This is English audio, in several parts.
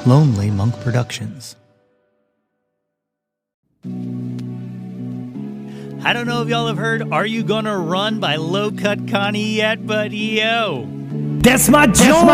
Lonely Monk Productions. I don't know if y'all have heard Are You Gonna Run by Low Cut Connie yet, but yo. That's my Jawn!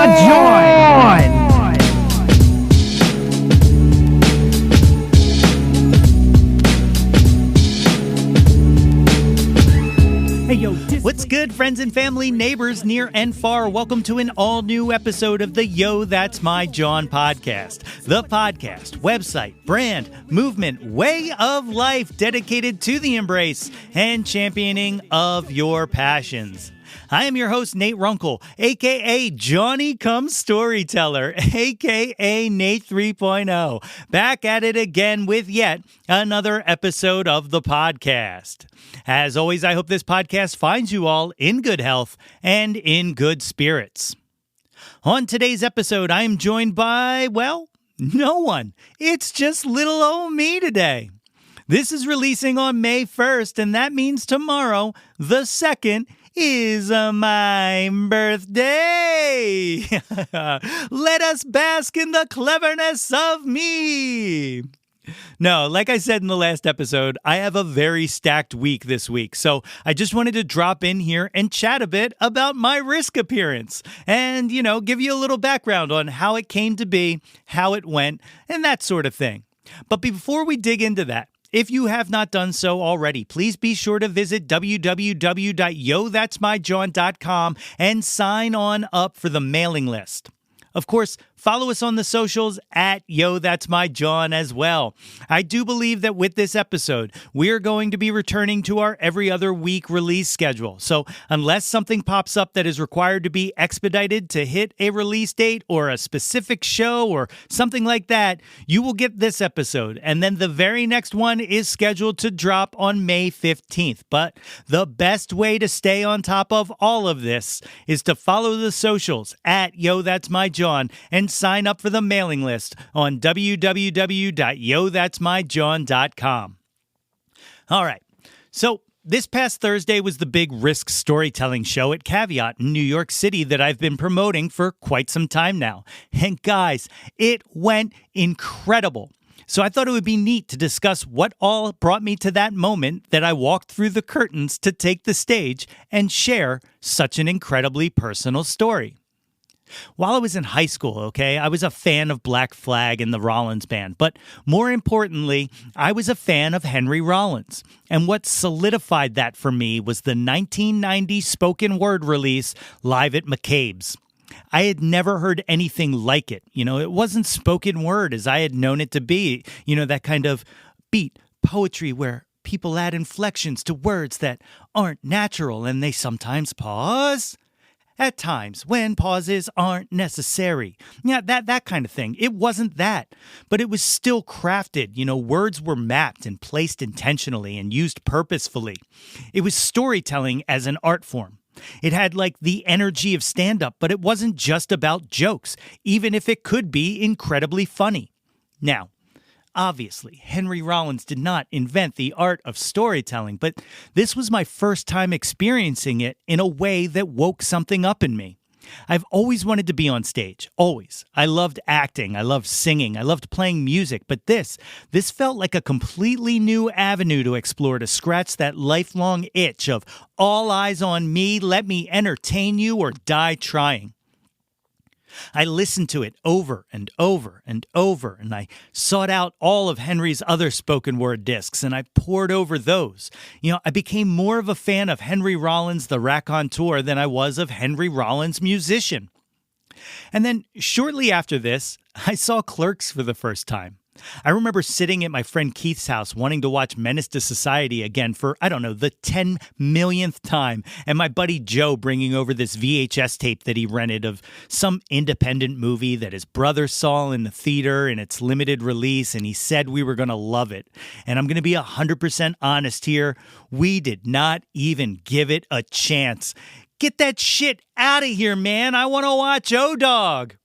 Hey, yo, What's good, friends and family, neighbors near and far? Welcome to an all-new episode of the Yo, That's My Jawn podcast. The podcast, website, brand, movement, way of life dedicated to the embrace and championing of your passions. I am your host, Nate Runkle, a.k.a. Johnny Come Storyteller, a.k.a. Nate 3.0, back at it again with yet another episode of the podcast. As always, I hope this podcast finds you all in good health and in good spirits. On today's episode, I am joined by, well, no one. It's just little old me today. This is releasing on May 1st, and that means tomorrow, the 2nd, is my birthday. Let us bask in the cleverness of me. No, like I said in the last episode, I have a very stacked week this week, so I just wanted to drop in here and chat a bit about my Risk appearance and, give you a little background on how it came to be, how it went, and that sort of thing. But before we dig into that, if you have not done so already, please be sure to visit www.yothat'smyjawn.com and sign on up for the mailing list. Of course, follow us on the socials at Yo That's My Jawn as well. I do believe that with this episode, we're going to be returning to our every other week release schedule. So unless something pops up that is required to be expedited to hit a release date or a specific show or something like that, you will get this episode. And then the very next one is scheduled to drop on May 15th. But the best way to stay on top of all of this is to follow the socials at Yo That's My Jawn and sign up for the mailing list on www.yothat'smyjawn.com. All right, so this past Thursday was the big Risk storytelling show at Caveat in New York City that I've been promoting for quite some time now. And guys, it went incredible. So I thought it would be neat to discuss what all brought me to that moment that I walked through the curtains to take the stage and share such an incredibly personal story. While I was in high school, I was a fan of Black Flag and the Rollins Band, but more importantly, I was a fan of Henry Rollins. And what solidified that for me was the 1990 spoken word release, Live at McCabe's. I had never heard anything like it. It wasn't spoken word as I had known it to be, that kind of beat poetry where people add inflections to words that aren't natural and they sometimes pause. At times, when pauses aren't necessary. Yeah, that kind of thing. It wasn't that, but it was still crafted. Words were mapped and placed intentionally and used purposefully. It was storytelling as an art form. It had the energy of stand-up, but it wasn't just about jokes, even if it could be incredibly funny. Now, obviously, Henry Rollins did not invent the art of storytelling, but this was my first time experiencing it in a way that woke something up in me. I've always wanted to be on stage, always. I loved acting, I loved singing, I loved playing music, but this felt like a completely new avenue to explore, to scratch that lifelong itch of all eyes on me, let me entertain you or die trying. I listened to it over and over and over, and I sought out all of Henry's other spoken word discs, and I pored over those. I became more of a fan of Henry Rollins, the raconteur, than I was of Henry Rollins, musician. And then shortly after this, I saw Clerks for the first time. I remember sitting at my friend Keith's house wanting to watch Menace to Society again for, the 10 millionth time, and my buddy Joe bringing over this VHS tape that he rented of some independent movie that his brother saw in the theater in its limited release, and he said we were going to love it. And I'm going to be 100% honest here, we did not even give it a chance. Get that shit out of here, man. I want to watch O-Dog.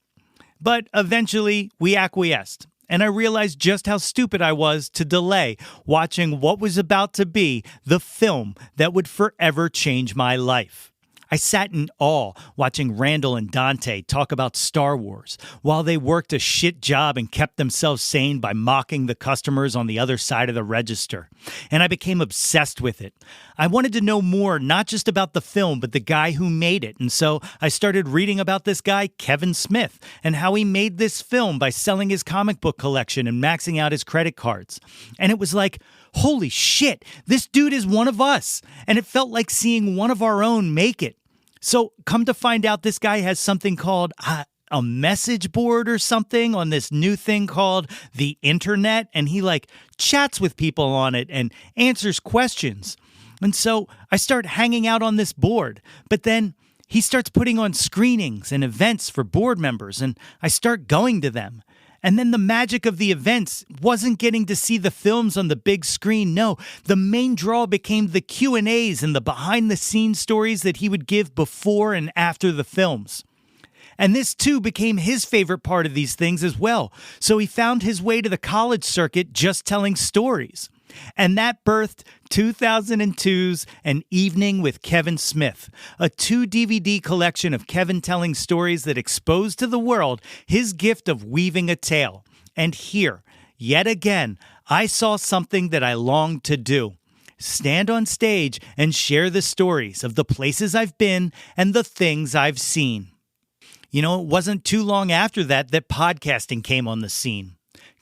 But eventually, we acquiesced. And I realized just how stupid I was to delay watching what was about to be the film that would forever change my life. I sat in awe watching Randall and Dante talk about Star Wars while they worked a shit job and kept themselves sane by mocking the customers on the other side of the register. And I became obsessed with it. I wanted to know more, not just about the film, but the guy who made it. And so I started reading about this guy, Kevin Smith, and how he made this film by selling his comic book collection and maxing out his credit cards. And it was like, holy shit, this dude is one of us. And it felt like seeing one of our own make it. So come to find out, this guy has something called a message board or something on this new thing called the internet. And he chats with people on it and answers questions. And so I start hanging out on this board. But then he starts putting on screenings and events for board members. And I start going to them. And then the magic of the events wasn't getting to see the films on the big screen. No, the main draw became the Q&As and the behind-the-scenes stories that he would give before and after the films. And this, too, became his favorite part of these things as well. So he found his way to the college circuit just telling stories. And that birthed 2002's An Evening with Kevin Smith, a 2-DVD collection of Kevin telling stories that exposed to the world his gift of weaving a tale. And here, yet again, I saw something that I longed to do. Stand on stage and share the stories of the places I've been and the things I've seen. You know, it wasn't too long after that podcasting came on the scene.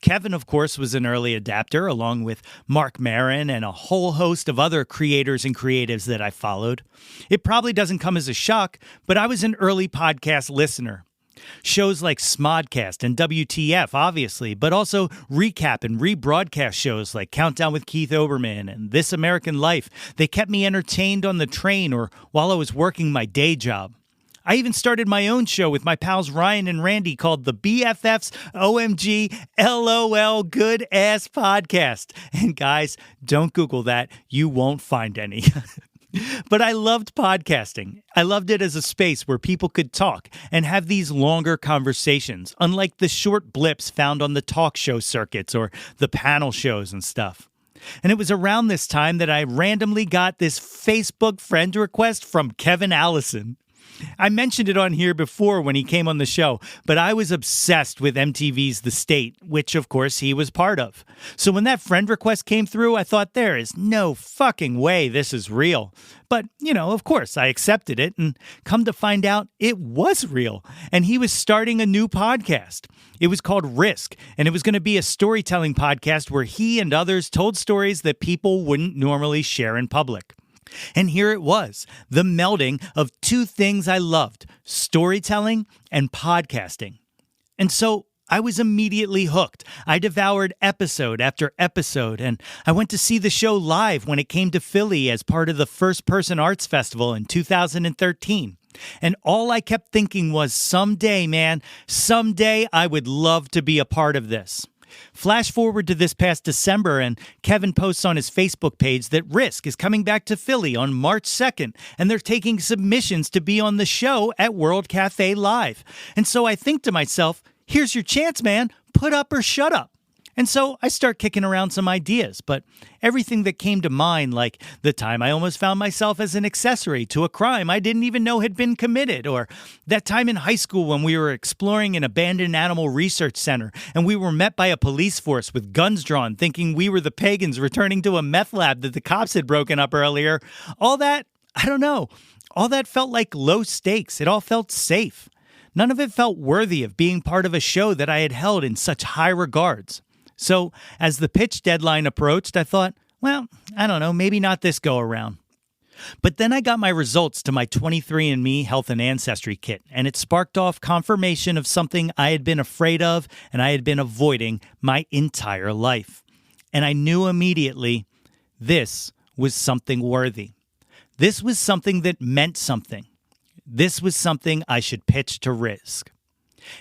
Kevin, of course, was an early adapter, along with Mark Maron and a whole host of other creators and creatives that I followed. It probably doesn't come as a shock, but I was an early podcast listener. Shows like Smodcast and WTF, obviously, but also recap and rebroadcast shows like Countdown with Keith Olbermann and This American Life. They kept me entertained on the train or while I was working my day job. I even started my own show with my pals Ryan and Randy called the BFFs OMG LOL Good Ass Podcast. And guys, don't Google that. You won't find any. But I loved podcasting. I loved it as a space where people could talk and have these longer conversations, unlike the short blips found on the talk show circuits or the panel shows and stuff. And it was around this time that I randomly got this Facebook friend request from Kevin Allison. I mentioned it on here before when he came on the show, but I was obsessed with MTV's The State, which, of course, he was part of. So when that friend request came through, I thought, there is no fucking way this is real. But, of course, I accepted it, and come to find out, it was real. And he was starting a new podcast. It was called Risk, and it was going to be a storytelling podcast where he and others told stories that people wouldn't normally share in public. And here it was, the melding of two things I loved, storytelling and podcasting. And so I was immediately hooked. I devoured episode after episode, and I went to see the show live when it came to Philly as part of the First Person Arts Festival in 2013. And all I kept thinking was, someday, man, someday I would love to be a part of this. Flash forward to this past December, and Kevin posts on his Facebook page that Risk is coming back to Philly on March 2nd, and they're taking submissions to be on the show at World Cafe Live. And so I think to myself, here's your chance, man. Put up or shut up. And so I start kicking around some ideas, but everything that came to mind, like the time I almost found myself as an accessory to a crime I didn't even know had been committed, or that time in high school when we were exploring an abandoned animal research center and we were met by a police force with guns drawn thinking we were the pagans returning to a meth lab that the cops had broken up earlier. All that, I don't know, all that felt like low stakes. It all felt safe. None of it felt worthy of being part of a show that I had held in such high regards. So, as the pitch deadline approached, I thought, well, I don't know, maybe not this go around. But then I got my results to my 23andMe Health and Ancestry kit, and it sparked off confirmation of something I had been afraid of and I had been avoiding my entire life. And I knew immediately this was something worthy. This was something that meant something. This was something I should pitch to Risk.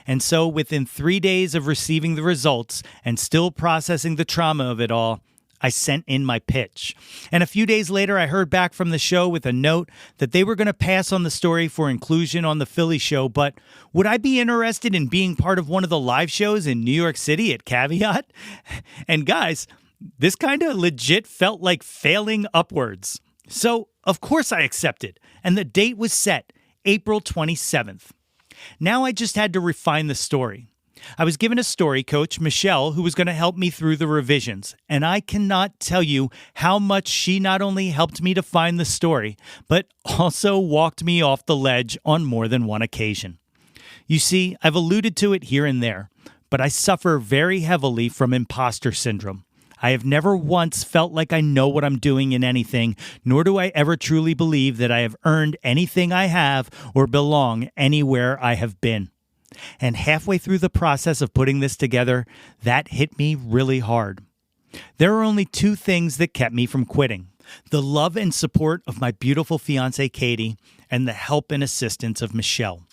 And so within 3 days of receiving the results and still processing the trauma of it all, I sent in my pitch. And a few days later, I heard back from the show with a note that they were going to pass on the story for inclusion on the Philly show, but would I be interested in being part of one of the live shows in New York City at Caveat? And guys, this kind of legit felt like failing upwards. So of course I accepted, and the date was set, April 27th. Now I just had to refine the story. I was given a story coach, Michelle, who was going to help me through the revisions, and I cannot tell you how much she not only helped me define the story, but also walked me off the ledge on more than one occasion. You see, I've alluded to it here and there, but I suffer very heavily from imposter syndrome. I have never once felt like I know what I'm doing in anything, nor do I ever truly believe that I have earned anything I have or belong anywhere I have been. And halfway through the process of putting this together, that hit me really hard. There are only two things that kept me from quitting: the love and support of my beautiful fiancée, Katie, and the help and assistance of Michelle.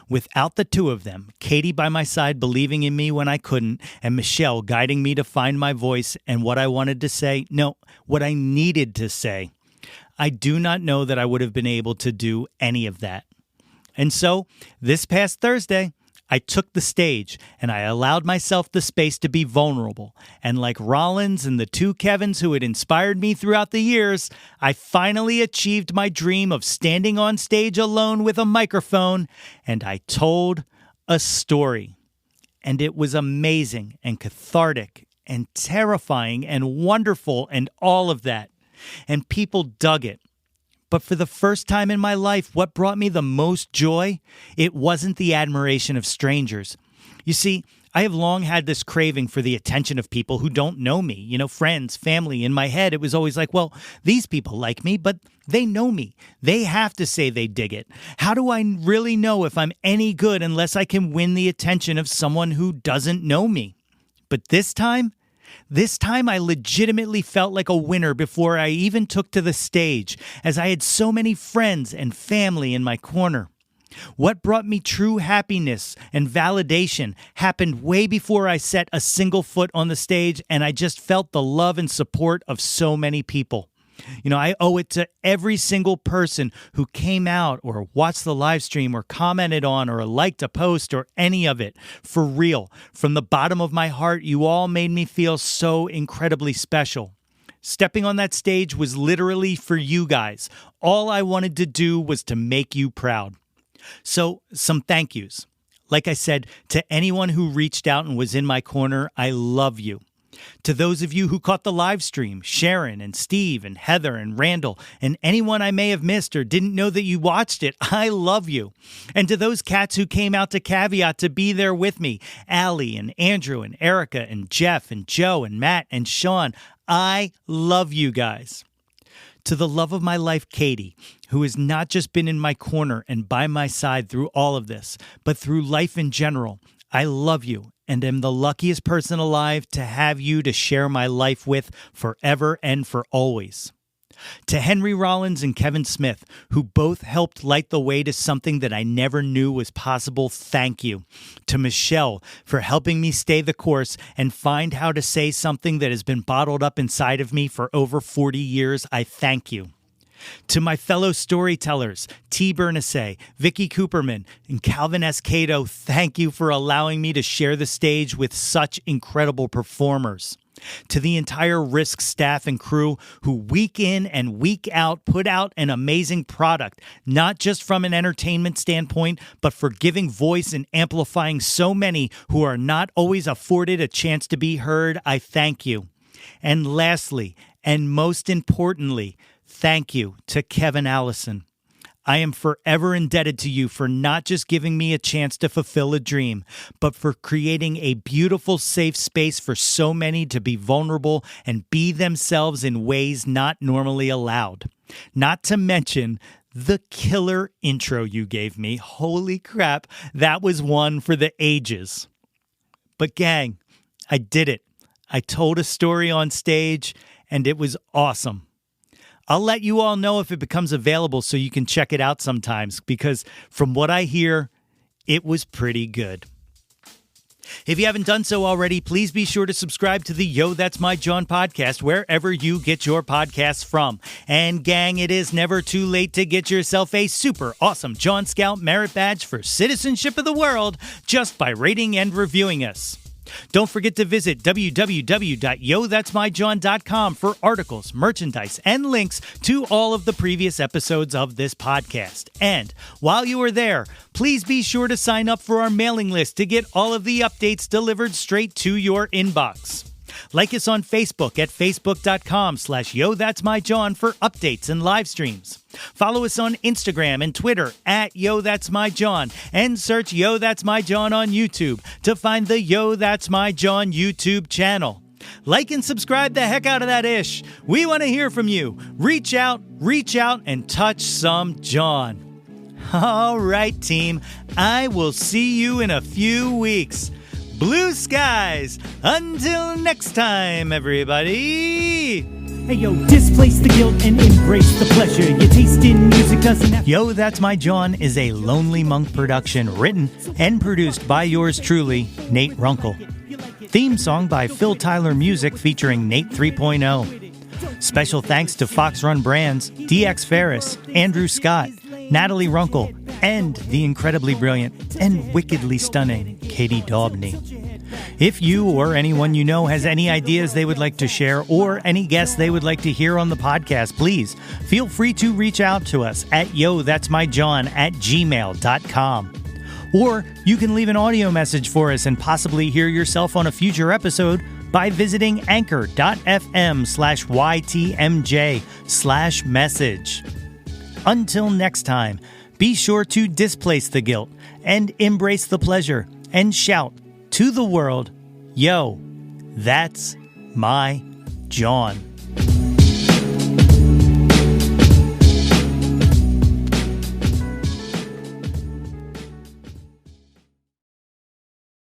Without the two of them, Katie by my side believing in me when I couldn't, and Michelle guiding me to find my voice and what I wanted to say, no, what I needed to say, I do not know that I would have been able to do any of that. And so, this past Thursday, I took the stage and I allowed myself the space to be vulnerable. And like Rollins and the two Kevins who had inspired me throughout the years, I finally achieved my dream of standing on stage alone with a microphone, and I told a story. And it was amazing and cathartic and terrifying and wonderful and all of that. And people dug it. But for the first time in my life, what brought me the most joy, it wasn't the admiration of strangers. You see, I have long had this craving for the attention of people who don't know me, friends, family. In my head, it was always like, well, these people like me, but they know me. They have to say they dig it. How do I really know if I'm any good unless I can win the attention of someone who doesn't know me? But this time I legitimately felt like a winner before I even took to the stage, as I had so many friends and family in my corner. What brought me true happiness and validation happened way before I set a single foot on the stage, and I just felt the love and support of so many people. I owe it to every single person who came out or watched the live stream or commented on or liked a post or any of it. For real, from the bottom of my heart, you all made me feel so incredibly special. Stepping on that stage was literally for you guys. All I wanted to do was to make you proud. So, some thank yous. Like I said, to anyone who reached out and was in my corner, I love you. To those of you who caught the live stream, Sharon and Steve and Heather and Randall, and anyone I may have missed or didn't know that you watched it, I love you. And to those cats who came out to Caveat to be there with me, Allie and Andrew and Erica and Jeff and Joe and Matt and Sean, I love you guys. To the love of my life, Katie, who has not just been in my corner and by my side through all of this, but through life in general, I love you and am the luckiest person alive to have you to share my life with forever and for always. To Henry Rollins and Kevin Smith, who both helped light the way to something that I never knew was possible, thank you. To Michelle for helping me stay the course and find how to say something that has been bottled up inside of me for over 40 years, I thank you. To my fellow storytellers, T. Bernasay, Vicky Cooperman, and Calvin S. Cato, thank you for allowing me to share the stage with such incredible performers. To the entire Risk staff and crew who week in and week out put out an amazing product, not just from an entertainment standpoint, but for giving voice and amplifying so many who are not always afforded a chance to be heard, I thank you. And lastly, and most importantly, thank you to Kevin Allison. I am forever indebted to you for not just giving me a chance to fulfill a dream, but for creating a beautiful, safe space for so many to be vulnerable and be themselves in ways not normally allowed. Not to mention the killer intro you gave me. Holy crap, that was one for the ages. But gang, I did it. I told a story on stage, and it was awesome. I'll let you all know if it becomes available so you can check it out sometimes, because from what I hear, it was pretty good. If you haven't done so already, please be sure to subscribe to the Yo, That's My Jawn podcast wherever you get your podcasts from. And gang, it is never too late to get yourself a super awesome Jawn Scout merit badge for citizenship of the world just by rating and reviewing us. Don't forget to visit www.yothat'smyjawn.com for articles, merchandise, and links to all of the previous episodes of this podcast. And while you are there, please be sure to sign up for our mailing list to get all of the updates delivered straight to your inbox. Like us on Facebook at facebook.com/YoThat'sMyJawn for updates and live streams. Follow us on Instagram and Twitter at YoThat'sMyJawn and search Yo That's My Jawn on YouTube to find the Yo That's My Jawn YouTube channel. Like and subscribe the heck out of that ish. We want to hear from you. Reach out, and touch some Jawn. All right, team. I will see you in a few weeks. Blue skies. Until next time, everybody. Hey yo, displace the guilt and embrace the pleasure. Your taste in music doesn't have... Yo, That's My Jawn is a Lonely Monk production written and produced by yours truly, Nate Runkle. Theme song by Phil Tyler Music featuring Nate 3.0. Special thanks to Fox Run Brands, DX Ferris, Andrew Scott, Natalie Runkle, and the incredibly brilliant and wickedly stunning Katie Daubney. If you or anyone you know has any ideas they would like to share or any guests they would like to hear on the podcast, please feel free to reach out to us at yothat'smyjawn@gmail.com. Or you can leave an audio message for us and possibly hear yourself on a future episode by visiting anchor.fm/YTMJ/message. Until next time, be sure to displace the guilt and embrace the pleasure and shout to the world, Yo, that's my Jawn.